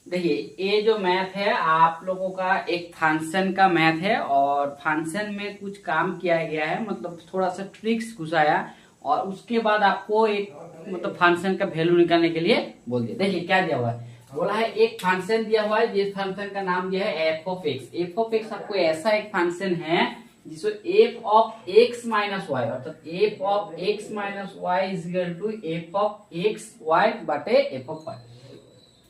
देखिए ये जो मैथ है आप लोगों का एक फंक्शन का मैथ है, और फंक्शन में कुछ काम किया गया है, मतलब थोड़ा सा ट्रिक्स घुसाया, और उसके बाद आपको एक मतलब फंक्शन का वैल्यू निकालने के लिए बोल दिया। देखिए क्या दिया हुआ है, बोला है एक फंक्शन दिया हुआ है, जिस फंक्शन का नाम दिया है F of x. F of x आपको ऐसा एक फंक्शन है जिसको f of x minus y, अर्थात f of x minus y is equal to F of x y बटे एफ ऑफ वाई।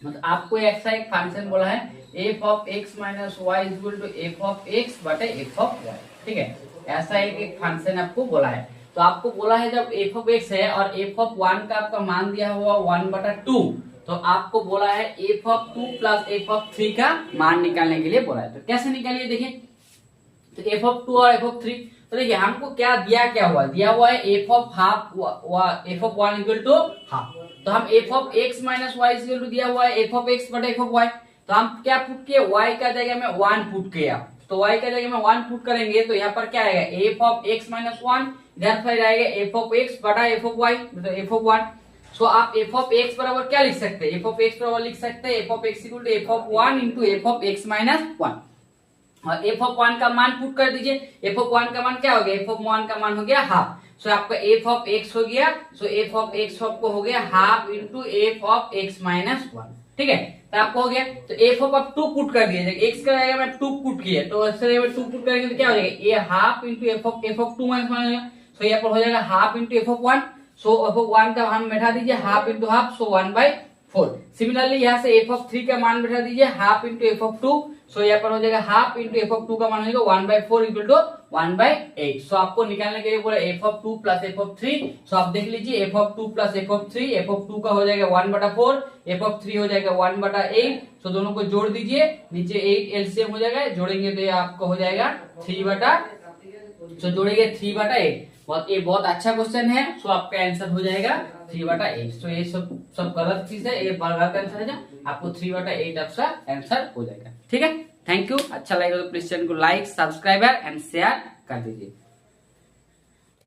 मतलब आपको ऐसा एक फंक्शन बोला है F of x minus y is equal to F of x बटे F of y, ठीक है। ऐसा एक फंक्शन आपको बोला है। तो आपको बोला है जब एफ ऑफ एक्स है और एफ ऑफ वन का आपका मान दिया हुआ 1/2, तो आपको बोला है F of 2 plus F of 3 का मान निकालने के लिए बोला है। तो कैसे निकालिए, देखिए तो एफ ऑफ 2 और एफ ऑफ 3, तो देखिए हमको क्या दिया हुआ है F of half, F of 1 equal to half. तो हम F of x minus Y equal to दिया हुआ है एफ ऑफ एक्स बटे एफ ऑफ वाई, तो हम क्या पुट किए, वाई का जगह में 1 पुट किया, तो वाई का जगह में 1 पुट करेंगे तो यहाँ पर क्या आएगा एफ ऑफ एक्स माइनस 1, इधर फिर आएगा एफ ऑफ एक्स बटा एफ ऑफ वाई, मतलब एफ ऑफ 1। सो आप एफ ऑफ एक्स बराबर क्या लिख सकते हैं, एफ ऑफ एक्स बराबर लिख सकते हैं F of X equal to F of 1 into F of x minus 1, और एफ ऑफ 1 का मान पुट कर दीजिए। एफ ऑफ 1 का मान क्या हो गया, एफ ऑफ 1 का मान हो गया हाफ। सो आपका एफ ऑफ एक्स हो गया, सो एफ ऑफ एक्स आपको हो गया half into F of x minus 1, ठीक है। तो आपको हो गया, तो एफ ऑफ आप 2 पुट कर दिए, एक्स का जाएगा मैं 2 पुट किया, तो ऐसे 2 पुट करेंगे तो क्या हो जाएगा, ये half into F of 2 minus 1 हो जाएगा। सो यहाँ पर हो जाएगा half into F of 1, so F of 1 का मान बैठा दीजिए हाफ इंटू हाफ, सो 1/4। सिमिलरली यहाँ से एफ ऑफ 3 का मान बैठा दीजिए हाफ इंटू एफ ऑफ 2, सो यहाँ पर हो जाएगा हाफ इंटू एफ ऑफ 2 का मान हो जाएगा 1/4 इक्वल टू 1/8। सो आपको निकालने के लिए बोला F of 2 plus F of 3, सो आप देख लीजिए F of 2 plus F of 3, F of 2 का हो जाएगा 1/4, एफ ऑफ 3 हो जाएगा 1/8, सो दोनों को जोड़ दीजिए, नीचे 8 एलसीएम हो जाएगा, जोड़ेंगे तो ये आपको हो जाएगा 3/, सो जोड़ेंगे 3/8। ये बहुत अच्छा क्वेश्चन है, सो आपका आंसर हो जाएगा 3/8। तो ये सब गलत चीज है, ये गलत आंसर है, आपको 3/8 आपका आंसर हो जाएगा, ठीक है। थैंक यू, अच्छा लगेगा तो प्लीज चैनल को लाइक, सब्सक्राइब एंड शेयर कर दीजिए।